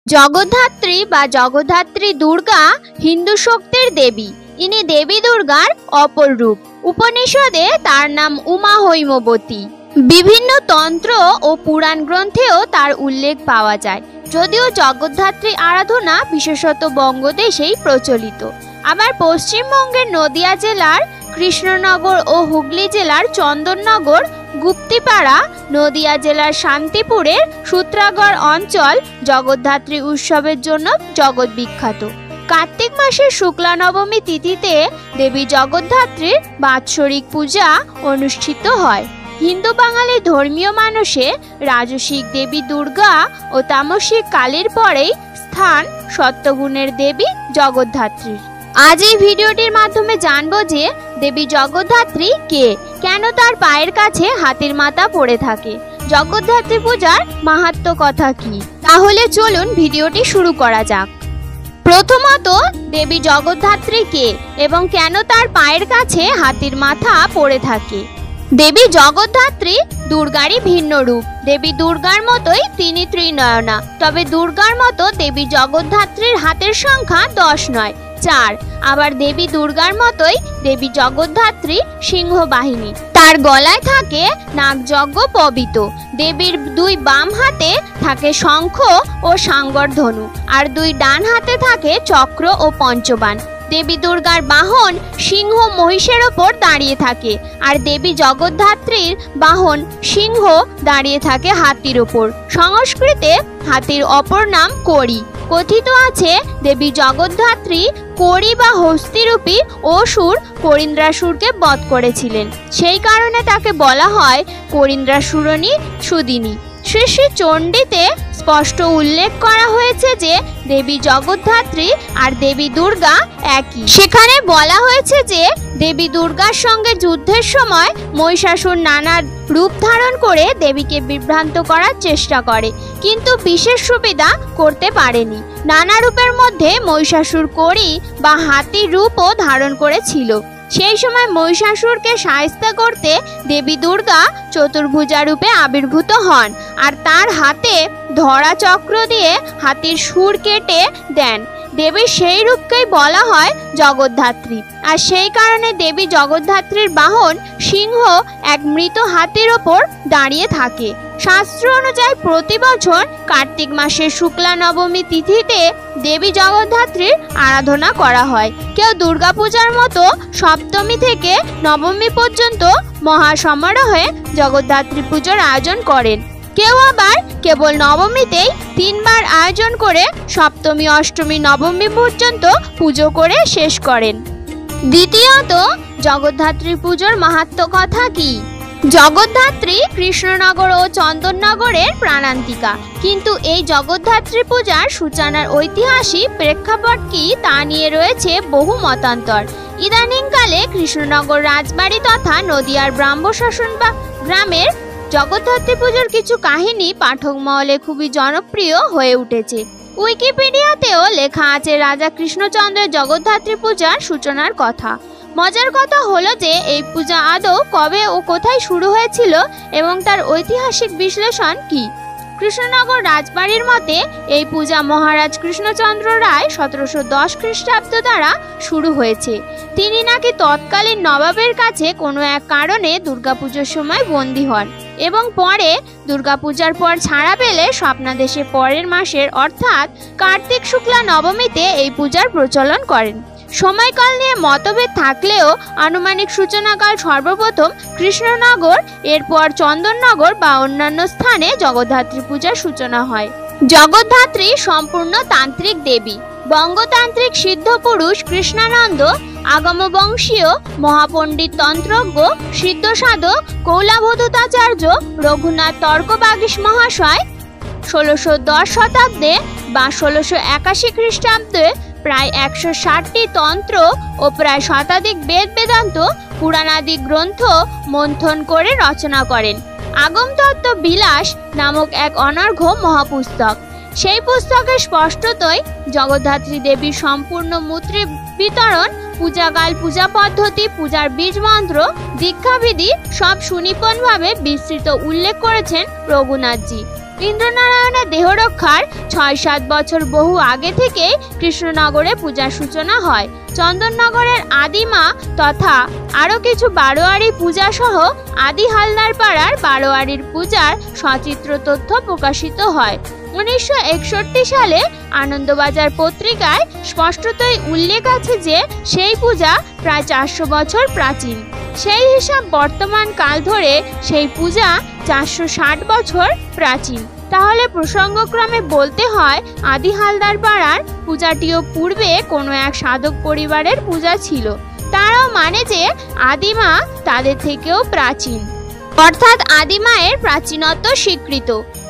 জগদ্ধাত্রী বা জগদ্ধাত্রী দুর্গা হিন্দু শক্তির দেবী। ইনি দেবী দুর্গার অপর রূপ। উপনিষদে তার নাম উমা হৈমবতী। বিভিন্ন তন্ত্র ও পুরাণ গ্রন্থেও তার উল্লেখ পাওয়া যায়। যদিও জগদ্ধাত্রী আরাধনা বিশেষত বঙ্গদেশেই প্রচলিত। আবার পশ্চিমবঙ্গের নদিয়া জেলার কৃষ্ণনগর ও হুগলি জেলার চন্দননগর, গুপ্তিপাড়া, নদিয়া জেলার শান্তিপুরের সূত্রাগড় অঞ্চল জগদ্ধাত্রী উৎসবের জন্য জগৎ বিখ্যাত। কার্তিক মাসের শুক্লা নবমী তিথিতে দেবী জগদ্ধাত্রীর বাৎসরিক পূজা অনুষ্ঠিত হয়। হিন্দু বাঙালি ধর্মীয় মানুষে রাজসিক দেবী দুর্গা ও তামসিক কালীর পরেই স্থান সত্যগুণের দেবী জগদ্ধাত্রীর। আজ এই ভিডিওটির মাধ্যমে জানবো যে দেবী জগদ্ধাত্রী কে, কেন তার পায়ের কাছে হাতির মাথা পড়ে থাকে, জগদ্ধাত্রী পূজার মাহাত্ম্য কথা কি। তাহলে চলুন ভিডিওটি শুরু করা যাক। প্রথমত, দেবী জগদ্ধাত্রী কে এবং কেন তার পায়ের কাছে হাতির মাথা পড়ে থাকে। দেবী জগদ্ধাত্রী দুর্গারই ভিন্ন রূপ। দেবী দুর্গার মতোই তিনি ত্রিনয়না, তবে দুর্গার মতো দেবী জগদ্ধাত্রীর হাতের সংখ্যা 10 নয়, 4। আবার দেবী দুর্গার মতোই দেবী জগদ্ধাত্রী সিংহ বাহিনী। তার গলায় থাকে নাগযজ্ঞ পবিত। দেবীর দুই বাম হাতে থাকে শঙ্খ ও সাঙ্গর ধনু, আর দুই ডান হাতে থাকে চক্র ও পঞ্চবাণ। দেবী দুর্গার বাহন সিংহ মহিষের ওপর দাঁড়িয়ে থাকে, আর দেবী জগদ্ধাত্রীর বাহন সিংহ দাঁড়িয়ে থাকে হাতির ওপর। সংস্কৃতে হাতির অপর নাম করি। কথিত আছে দেবী জগদ্ধাত্রী করি বা হস্তিরূপী অসুর করিন্দ্রাসুরকে বধ করেছিলেন। সেই কারণে তাকে বলা হয় করিন্দ্রাসুরনী সুদিনী। শ্রী শ্রী চণ্ডীতে স্পষ্ট উল্লেখ করা হয়েছে যে দেবী জগদ্ধাত্রী আর দেবী দুর্গা একই। সেখানে বলা হয়েছে যে দেবী দুর্গার সঙ্গে যুদ্ধের সময় মহিষাসুর নানা রূপ ধারণ করে দেবীকে বিভ্রান্ত করার চেষ্টা করে, কিন্তু বিশেষ সুবিধা করতে পারেনি। নানা রূপের মধ্যে মহিষাসুর করি বা হাতির রূপও ধারণ করেছিল। সেই সময় মহিষাসুরকে শায়েস্ত করতে দেবী দুর্গা চতুর্ভুজা রূপে আবির্ভূত হন, আর তার হাতে ধরা চক্র দিয়ে হাতির সুর কেটে দেন। দেবীর সেই রূপকেই বলা হয় জগদ্ধাত্রী, আর সেই কারণে দেবী জগদ্ধাত্রীর বাহন সিংহ এক মৃত হাতির ওপর দাঁড়িয়ে থাকে। শাস্ত্র অনুযায়ী প্রতি বছর কার্তিক মাসের শুক্লা নবমী তিথিতে দেবী জগদ্ধাত্রীর আরাধনা করা হয়। কেউ দুর্গাপূজার মতো সপ্তমী থেকে নবমী পর্যন্ত মহাসমারোহে জগদ্ধাত্রী পুজোর আয়োজন করেন। কেউ আবার কেবল নবমীতেই 3 বার আয়োজন করে সপ্তমী, অষ্টমী, নবমী পর্যন্ত পুজো করে শেষ করেন। দ্বিতীয়ত, জগদ্ধাত্রী পুজোর মাহাত্ম্য কথা কি। জগদ্ধাত্রী কৃষ্ণনগর ও চন্দননগরের প্রাণান্তিকা, কিন্তু এই জগদ্ধাত্রী পূজার সূচনার ঐতিহাসিক প্রেক্ষাপট কি তা নিয়ে রয়েছে বহু মতান্তর। ইদানিংকালে কৃষ্ণনগর রাজবাড়ি তথা নদিয়ার ব্রাহ্মশাসন বা গ্রামের জগদ্ধাত্রী পুজোর কিছু কাহিনী পাঠক মহলে খুবই জনপ্রিয় হয়ে উঠেছে। উইকিপিডিয়াতেও লেখা আছে রাজা কৃষ্ণচন্দ্রের জগদ্ধাত্রী পূজার সূচনার কথা। মজার কথা হলো যে এই পূজা আদৌ কবে ও কোথায় শুরু হয়েছিল এবং তার ঐতিহাসিক বিশ্লেষণ কি। কৃষ্ণনগর রাজবাড়ির মতে এই পূজা মহারাজ কৃষ্ণচন্দ্র রায় 1710 খ্রিস্টাব্দ দ্বারা শুরু হয়েছে। তিনি নাকি তৎকালীন নবাবের কাছে কোনো এক কারণে দুর্গাপুজোর সময় বন্দী হন এবং পরে দুর্গাপূজার পর ছাড়া পেলে স্বপ্নাদেশে পরের মাসের অর্থাৎ কার্তিক শুক্লা নবমীতে এই পূজার প্রচলন করেন। সময়কাল নিয়ে মতভেদ থাকলেও আনুমানিক সূচনাকাল সর্বপ্রথম কৃষ্ণনগর, এরপর চন্দননগর বা অন্যান্য স্থানে জগদ্ধাত্রী পূজার সূচনা হয়। জগদ্ধাত্রী সম্পূর্ণ তান্ত্রিক দেবী। বঙ্গতান্ত্রিক সিদ্ধ পুরুষ কৃষ্ণানন্দ, আগমবংশীয় মহাপণ্ডিত তন্ত্রজ্ঞ সিদ্ধ সাধক কৌলাবধূতাচার্য রঘুনাথ তর্কবাগীশ মহাশয় 1610 শতাব্দে বা 1681 খ্রিস্টাব্দে প্রায় 160টি তন্ত্র ও প্রায় শতাধিক বেদ বেদান্ত পুরাণাদি গ্রন্থ মন্থন করে রচনা করেন। আগমতত্ত্ব বিলাস নামক এক অনর্ঘ্য মহাপুস্তক। সেই পুস্তকে স্পষ্টতই জগদ্ধাত্রী দেবীর সম্পূর্ণ মূর্তি বিতরণ, পূজাকাল, পূজা পদ্ধতি, পূজার বীজ মন্ত্র, দীক্ষাবিধি সব সুনিপুণভাবে বিস্তৃত উল্লেখ করেছেন রঘুনাথজি। ইন্দ্রনারায়ণের দেহরক্ষার ৬-৭ বছর বহু আগে থেকে কৃষ্ণনগরে পূজার সূচনা হয়। চন্দননগরের আদিমা তথা আরও কিছু বারোয়ারি পূজা সহ আদি হালদার পাড়ার বারোয়ারির পূজার সচিত্র তথ্য প্রকাশিত হয়। 1961 সালে আনন্দবাজার পত্রিকায় স্পষ্টতই উল্লেখ আছে যে সেই পূজা প্রায় 400 বছর প্রাচীন। সেই হিসাব বর্তমান কাল ধরে সেই পূজা 460 বছর প্রাচীন। তাহলে প্রসঙ্গক্রমে বলতে হয় আদি হালদার পাড়ার পূজাটিও পূর্বে কোনো এক সাধক পরিবারের পূজা ছিল। তারাও মানে যে আদিমা তাদের থেকেও প্রাচীন, অর্থাৎ আদিমায়ের প্রাচীনত্ব স্বীকৃত।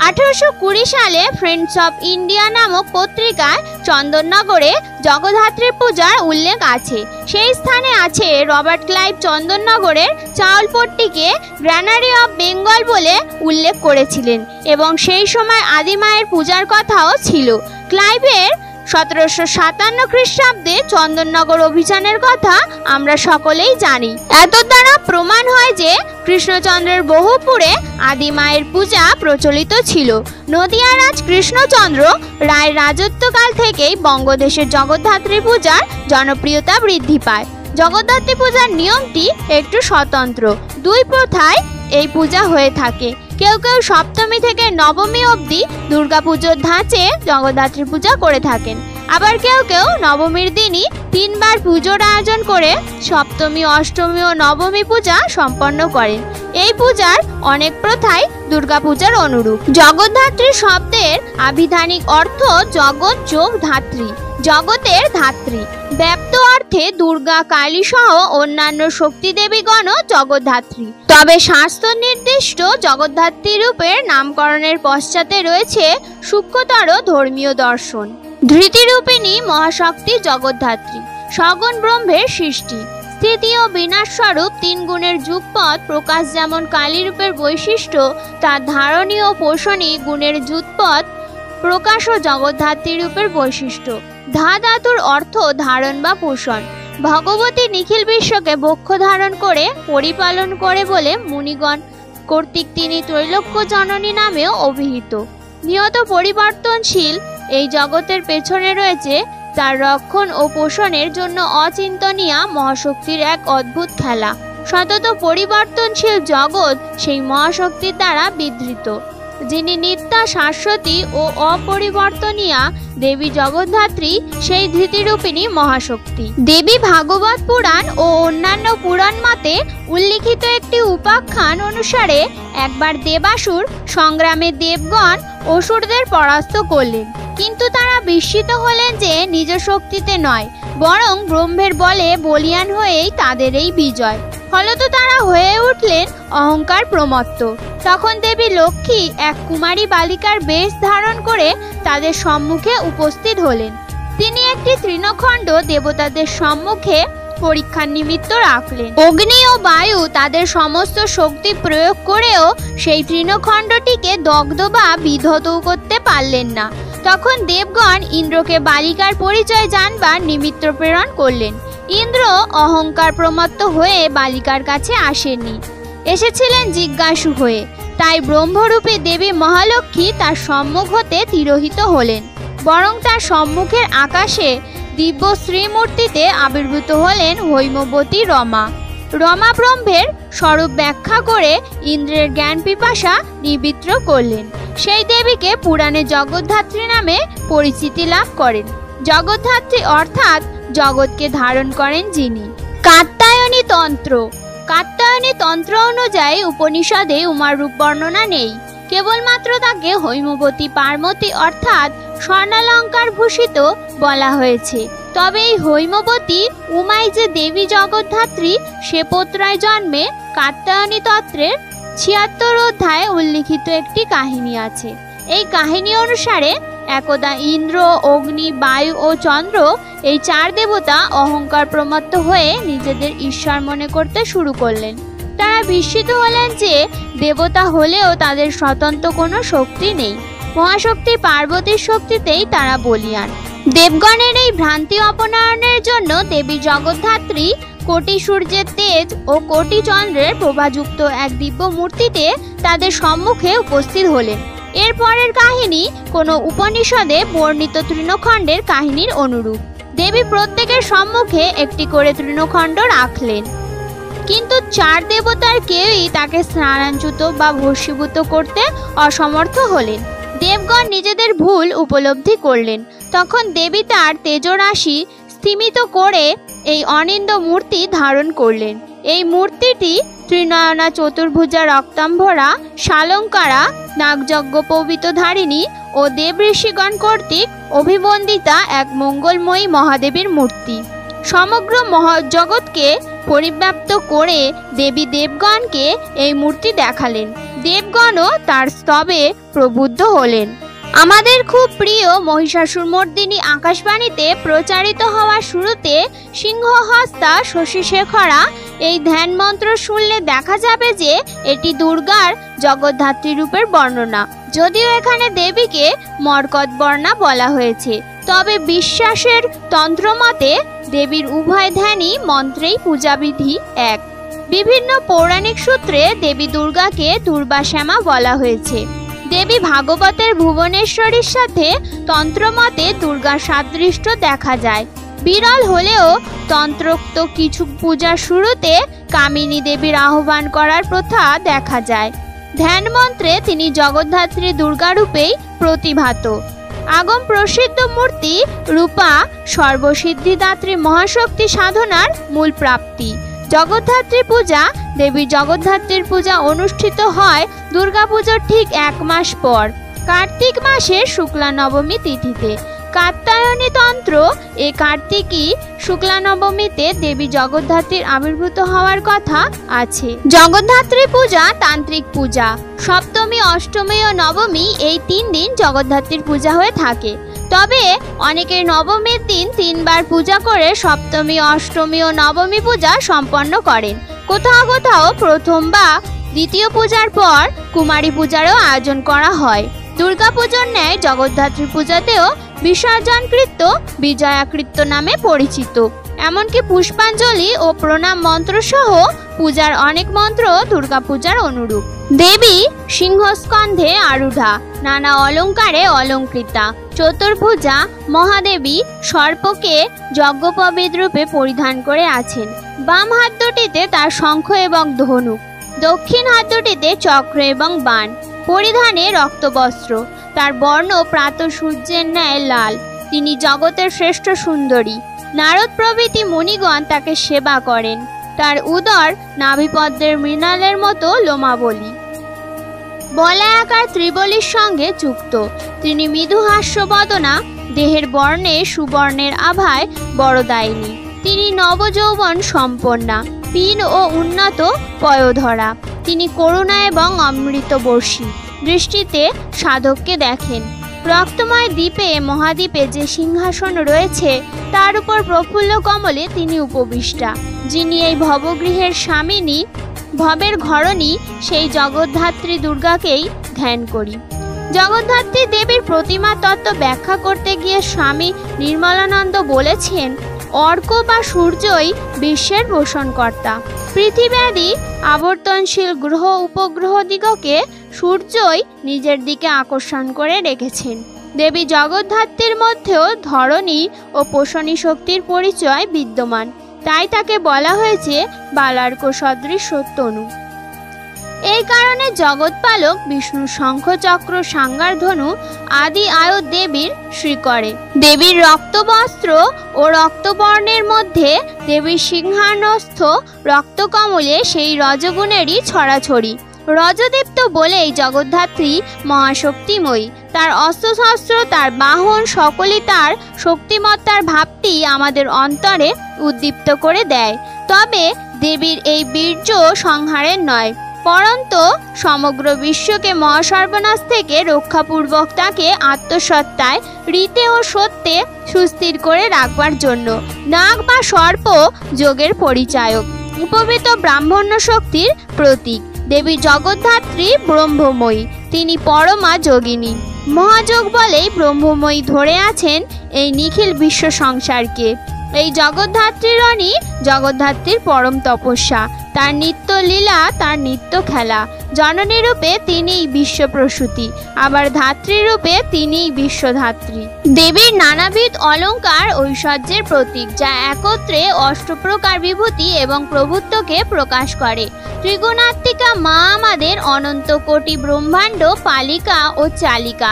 1820 সালে ফ্রেন্ডস অফ ইন্ডিয়া নামক পত্রিকায় চন্দননগরে জগদ্ধাত্রী পূজার উল্লেখ আছে। সেই স্থানে আছে রবার্ট ক্লাইভ চন্দননগরের চাউলপট্টিকে গ্র্যানারি অফ বেঙ্গল বলে উল্লেখ করেছিলেন এবং সেই সময় আদিমায়ের পূজার কথাও ছিল। ক্লাইভের 1757 খ্রিস্টাব্দে চন্দননগর অভিযানের কথা আমরা সকলেই জানি। এত দ্বারা প্রমাণ হয় যে কৃষ্ণচন্দ্রের বহুপুরে আদিমায়ের পূজা প্রচলিত ছিল। নদিয়ার রাজ কৃষ্ণচন্দ্র রায়ের রাজত্বকাল থেকেই বঙ্গদেশের জগদ্ধাত্রী পূজার জনপ্রিয়তা বৃদ্ধি পায়। জগদ্ধাত্রী পূজার নিয়মটি একটু স্বতন্ত্র। দুই প্রথায় এই পূজা হয়ে থাকে। কেউ কেউ সপ্তমী থেকে নবমী অবধি দুর্গাপুজোর ধাঁচে জগদ্ধাত্রী পূজা করে থাকেন। আবার কেউ কেউ নবমীর দিনই 3 বার পুজোর আয়োজন করে সপ্তমী, অষ্টমী ও নবমী পূজা সম্পন্ন করেন। এই পূজার অনেক প্রথাই দুর্গাপূজার অনুরূপ। জগদ্ধাত্রী শব্দের আবিধানিক অর্থ জগৎ যোগ ধাত্রী, জগতের ধাত্রী। ব্যাপ্ত অর্থে দুর্গা, কালী সহ অন্যান্য শক্তি দেবীগণও জগদ্ধাত্রী। তবে শাস্ত্র নির্দিষ্ট জগদ্ধাত্রী রূপের নামকরণের পশ্চাতে রয়েছে সূক্ষ্মতর ধর্মীয় দর্শন। ধৃতিরূপিণী মহাশক্তি জগদ্ধাত্রী, সগুণ ব্রহ্মের সৃষ্টি, স্থিতি ও বিনাশ স্বরূপ 3 গুণের যুগপৎ প্রকাশ। যেমন কালী রূপের বৈশিষ্ট্য তার ধারণী ও পোষণী গুণের যুগপৎ প্রকাশ ও জগদ্ধাত্রী রূপের বৈশিষ্ট্য। ধা ধাতুর অর্থ ধারণ বা পোষণ। ভগবতী নিখিল বিশ্বকে বক্ষ ধারণ করে পরিপালন করে বলে মুনিগণ কর্তৃক তিনি ত্রৈলোক্য জননী নামেও অভিহিত। নিয়ত পরিবর্তনশীল এই জগতের পেছনে রয়েছে তার রক্ষণ ও পোষণের জন্য অচিন্তনীয়া মহাশক্তির এক অদ্ভুত খেলা। সতত পরিবর্তনশীল জগৎ সেই মহাশক্তির দ্বারা বিধৃত, যিনি নিত্যা, শাশ্বতী ও অপরিবর্তনীয়া দেবী জগদ্ধাত্রী সেই ধৃতিরূপিণী মহাশক্তি। দেবী ভাগবত পুরাণ ও অন্যান্য পুরাণ মতে উল্লিখিত একটি উপাখ্যান অনুসারে একবার দেবাসুর সংগ্রামে দেবগণ অসুরদের পরাস্ত করলেন, কিন্তু তারা বিস্মিত হলেন যে নিজ শক্তিতে নয়, বরং ব্রহ্মের বলে বলীয়ান হয়েই তাদের এই বিজয়। ফলত তারা হয়ে উঠলেন অহংকার প্রমত্ত। তখন দেবী লক্ষ্মী এক কুমারী বালিকার বেশ ধারণ করে তাদের সম্মুখে উপস্থিত হলেন। তিনি একটি তৃণখণ্ড দেবতাদের সম্মুখে পরীক্ষার নিমিত্ত রাখলেন। অগ্নি ও বায়ু তাদের সমস্ত শক্তি প্রয়োগ করেও সেই তৃণখণ্ডটিকে দগ্ধ বা বিধত করতে পারলেন না। তখন দেবগণ ইন্দ্রকে বালিকার পরিচয় জানবার নিমিত্ত প্রেরণ করলেন। ইন্দ্র অহংকার প্রমত্ত হয়ে বালিকার কাছে আসেননি, এসেছিলেন জিজ্ঞাসু হয়ে। তাই ব্রহ্মরূপী দেবী মহালক্ষ্মী তার সম্মুখ হতে তিরোহিত হলেন, বরং তার সম্মুখের আকাশে দিব্য শ্রীমূর্তিতে আবির্ভূত হলেন হৈমবতী রমা। রমা ব্রহ্মের স্বরূপ ব্যাখ্যা করে ইন্দ্রের জ্ঞান পিপাসা নিবৃত্ত করলেন। সেই দেবীকে পুরাণে জগদ্ধাত্রী নামে পরিচিতি লাভ করেন। জগদ্ধাত্রী অর্থাৎ জগৎকে ধারণ করেন যিনি। কাত্যায়নী তন্ত্র। কাত্যায়নী তন্ত্র অনুযায়ী উপনিষদে উমার রূপ বর্ণনা নেই, কেবলমাত্র তাকে হৈমবতী পার্বতী অর্থাৎ স্বর্ণালঙ্কার ভূষিত বলা হয়েছে। তবে এই হৈমবতী উমাই যে দেবী জগদ্ধাত্রী সে পোত্রায় জন্মে কাত্যায়নী তন্ত্রের 76 অধ্যায়ে উল্লিখিত একটি কাহিনী আছে। এই কাহিনী অনুসারে একদা ইন্দ্র, অগ্নি, বায়ু ও চন্দ্র এই 4 দেবতা অহংকার প্রমত্ত হয়ে নিজেদের ঈশ্বর মনে করতে শুরু করলেন। তারা বিস্মিত হলেন যে দেবতা হলেও তাদের স্বতন্ত্র কোনো শক্তি নেই। মহাশক্তি পার্বতীর শক্তিতেই তারা বলীয়ান। দেবগণের এই ভ্রান্তি অপনয়নের জন্য দেবী জগদ্ধাত্রী কোটি সূর্যের তেজ ও কোটি চন্দ্রের প্রভাযুক্ত এক দিব্য মূর্তিতে তাদের সম্মুখে উপস্থিত হলেন। এর পরের কাহিনী কোনো উপনিষদে বর্ণিত তৃণখণ্ডের কাহিনীর অনুরূপ। দেবী প্রত্যেকের সম্মুখে একটি করে তৃণখণ্ড রাখলেন, কিন্তু 4 দেবতার কেউই তাকে স্নানাঞ্চুত বা ভস্মীভূত করতে অসমর্থ হলেন। দেবগণ নিজেদের ভুল উপলব্ধি করলেন। তখন দেবী তার তেজরাশি স্থিমিত করে এই অনিন্দ মূর্তি ধারণ করলেন। এই মূর্তিটি ত্রিনয়না, চতুর্ভুজা, রক্তাম্বরা, শালঙ্কারা, নাগযজ্ঞোপবীতধারিণী ও দেব ঋষিগণ কর্তৃক অভিবন্দিতা এক মঙ্গলময়ী মহাদেবীর মূর্তি। সমগ্র মহাজগৎকে পরিব্যাপ্ত করে দেবী দেবগণকে এই মূর্তি দেখালেন। দেবগণও তার স্তবে প্রবুদ্ধ হলেন। আমাদের খুব প্রিয় মহিষাসুরমর্দিনী আকাশবাণীতে প্রচারিত হওয়ার শুরুতে সিংহহস্তা শশীশেখরা এই ধ্যান মন্ত্র শুনলে দেখা যাবে যে এটি দুর্গার জগদ্ধাত্রী রূপের বর্ণনা। যদিও এখানে দেবীকে মরকতবর্ণা বলা হয়েছে, তবে বিশ্বাসের তন্ত্রমতে দেবীর উভয় ধ্যানই মন্ত্রেই পূজাবিধি এক। বিভিন্ন পৌরাণিক সূত্রে দেবী দুর্গাকে দুর্বাশ্যামা বলা হয়েছে। দেবী ভাগবতের ভুবনেশ্বরীর সাথে তন্ত্রমতে দুর্গার সাদৃশ্য দেখা যায়। বিরল হলেও তন্ত্রোক্ত কিছু পূজার শুরুতে কামিনী দেবীর আহ্বান করার প্রথা দেখা যায়। ধ্যান মন্ত্রে তিনি জগদ্ধাত্রী দুর্গারূপেই প্রতিভাত। আগম প্রসিদ্ধ মূর্তি রূপা সর্বসিদ্ধিদাত্রী মহাশক্তি সাধনার মূল প্রাপ্তি। জগদ্ধাত্রী পূজা, দেবী জগদ্ধাত্রীর পূজা অনুষ্ঠিত হয় দুর্গাপুজোর ঠিক 1 মাস পর, কার্তিক মাসের শুক্লা নবমী তিথিতে। কাত্যায়নী তন্ত্র এ কার্তিকী শুক্লা নবমীতে দেবী জগদ্ধাত্রীর আবির্ভূত হওয়ার কথা আছে। জগদ্ধাত্রী পূজা তান্ত্রিক পূজা। সপ্তমী, অষ্টমী ও নবমী এই 3 দিন জগদ্ধাত্রীর পূজা হয়ে থাকে। তবে অনেকে নবমীর দিন 3 বার পূজা করে সপ্তমী, অষ্টমী ও নবমী পূজা সম্পন্ন করেন। কোথাও কোথাও প্রথম বা দ্বিতীয় পূজার পর কুমারী পূজারও আয়োজন করা হয়। দুর্গাপুজোর ন্যায় জগদ্ধাত্রী পূজাতেও বিসর্জনকৃত্য বিজয়াকৃত্য নামে পরিচিত। এমনকি পুষ্পাঞ্জলি ও প্রণাম মন্ত্র সহ পূজার অনেক মন্ত্র দুর্গাপূজার অনুরূপ। দেবী সিংহস্কন্ধে আরূঢ়া, নানা অলঙ্কারে অলঙ্কৃতা। চতুর্ভুজা মহাদেবী সর্পকে যজ্ঞোপবীত রূপে পরিধান করে আছেন। বাম হাত দুটিতে তার শঙ্খ এবং ধনুক, দক্ষিণ হাত দুটিতে চক্র এবং বাণ। পরিধানে রক্তবস্ত্র, তার বর্ণ প্রাত সূর্যের ন্যায় লাল। তিনি জগতের শ্রেষ্ঠ সুন্দরী। নারদ প্রভৃতি মুনিগণ তাকে সেবা করেন। তার উদর নাভিপদ্মের মৃণালের মতো লোমাবলী, বলয়াকার ত্রিবলীর সঙ্গে যুক্ত। তিনি মৃদু হাস্যবদনা, দেহের বর্ণে সুবর্ণের আভায় বরদায়িনী। তিনি নবযৌবন সম্পন্না, পীন ও উন্নত পয়োধরা। তিনি করুণা এবং অমৃতবর্ষী দৃষ্টিতে সাধককে দেখেন। রক্তময় দ্বীপে মহাদ্বীপে যে সিংহাসন রয়েছে তার উপর প্রফুল্ল কমলে তিনি উপবিষ্টা। যিনি এই ভবগৃহের স্বামিনী, ভবের ঘরণী, সেই জগদ্ধাত্রী দুর্গাকেই ধ্যান করি। জগদ্ধাত্রী দেবীর প্রতিমা তত্ত্ব ব্যাখ্যা করতে গিয়ে স্বামী নির্মলানন্দ বলেছেন, অর্ক বা সূর্যই বিশ্বের পোষণকর্তা। পৃথিবীয়াদি আবর্তনশীল গ্রহ উপগ্রহ দিগকে সূর্যই নিজের দিকে আকর্ষণ করে রেখেছেন। দেবী জগদ্ধাত্রীর মধ্যেও ধরণী ও পোষণী শক্তির পরিচয় বিদ্যমান। তাই তাকে বলা হয়েছে বালার্ক সদৃশ তনু। এই কারণে জগৎপালক বিষ্ণু শঙ্খ, চক্র, সাঙ্গার, ধনু আদি আয়ুধ দেবীর শ্রীকরে। দেবীর রক্তবস্ত্র ও রক্তবর্ণের মধ্যে দেবীর সিংহাসনস্থ রক্তকমলে সেই রজগুণেরই ছড়াছড়ি। রজদীপ্ত বলেই জগদ্ধাত্রী মহাশক্তিময়ী। তার অস্ত্রশস্ত্র, তার বাহন সকলই তার শক্তিমত্তার ভাবটি আমাদের অন্তরে উদ্দীপ্ত করে দেয়। তবে দেবীর এই বীর্য সংহারের নয়, পরন্তু সমগ্র বিশ্বকে মহাসর্বনাশ থেকে রক্ষাপূর্বক তাকে আত্মসত্তায়, রীতে ও সত্যে সুস্থির করে রাখবার জন্য। নাগ বা সর্প যোগের পরিচায়ক, উপবীত ব্রাহ্মণ্য শক্তির প্রতীক। দেবী জগদ্ধাত্রী ব্রহ্মময়ী, তিনি পরমা যোগিনী। মহাযোগ বলেই ব্রহ্মময়ী ধরে আছেন এই নিখিল বিশ্ব সংসারকে। এই জগদ্ধাত্রীরণই জগদ্ধাত্রীর পরম তপস্যা, তার নিত্য লীলা, তার নিত্য খেলা। জননী রূপে তিনিই বিশ্বপ্রসূতি, আবার ধাত্রী রূপে তিনিই বিশ্বধাত্রী। দেবীর নানাবিধ অলঙ্কার ঐশ্বর্যের প্রতীক, যা একত্রে অষ্টপ্রকার বিভূতি এবং প্রভুত্বকে প্রকাশ করে। ত্রিগুণাত্মিকা মা আমাদের অনন্ত কোটি ব্রহ্মাণ্ড পালিকা ও চালিকা।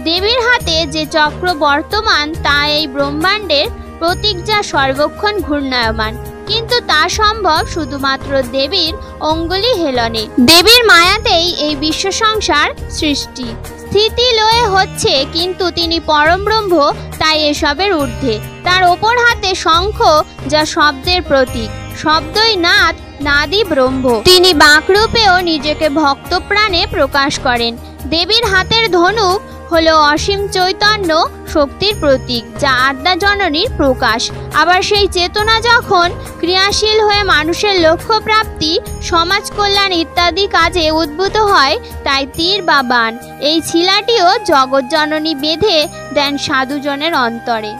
দেবীর হাতে যে চক্র বর্তমান তা এই ব্রহ্মাণ্ডের প্রতীক, যা সর্বক্ষণ ঘূর্ণায়মান, কিন্তু তা সম্ভব শুধুমাত্র দেবীর অঙ্গুলি হেলনে। দেবীর মায়াতেই এই বিশ্ব সংসার সৃষ্টি স্থিতি লয়ে হচ্ছে, কিন্তু তিনি পরম ব্রহ্ম, তাই এসবের ঊর্ধ্বে। তার ওপর হাতে শঙ্খ, যা শব্দের প্রতীক, শব্দই নাদ, নাদই ব্রহ্ম। তিনি বাকরূপেও নিজেকে ভক্ত প্রাণে প্রকাশ করেন। দেবীর হাতের ধনুক হলো অসীম চৈতন্য শক্তির প্রতীক, যা আদ্যা জননীর প্রকাশ। আবার সেই চেতনা যখন ক্রিয়াশীল হয়ে মানুষের লক্ষ্য প্রাপ্তি, সমাজ কল্যাণ ইত্যাদি কাজে উদ্ভূত হয়, তাই তীর বা বাণ এই ছিলাটিও জগৎ জননী বেঁধে দেন সাধুজনের অন্তরে।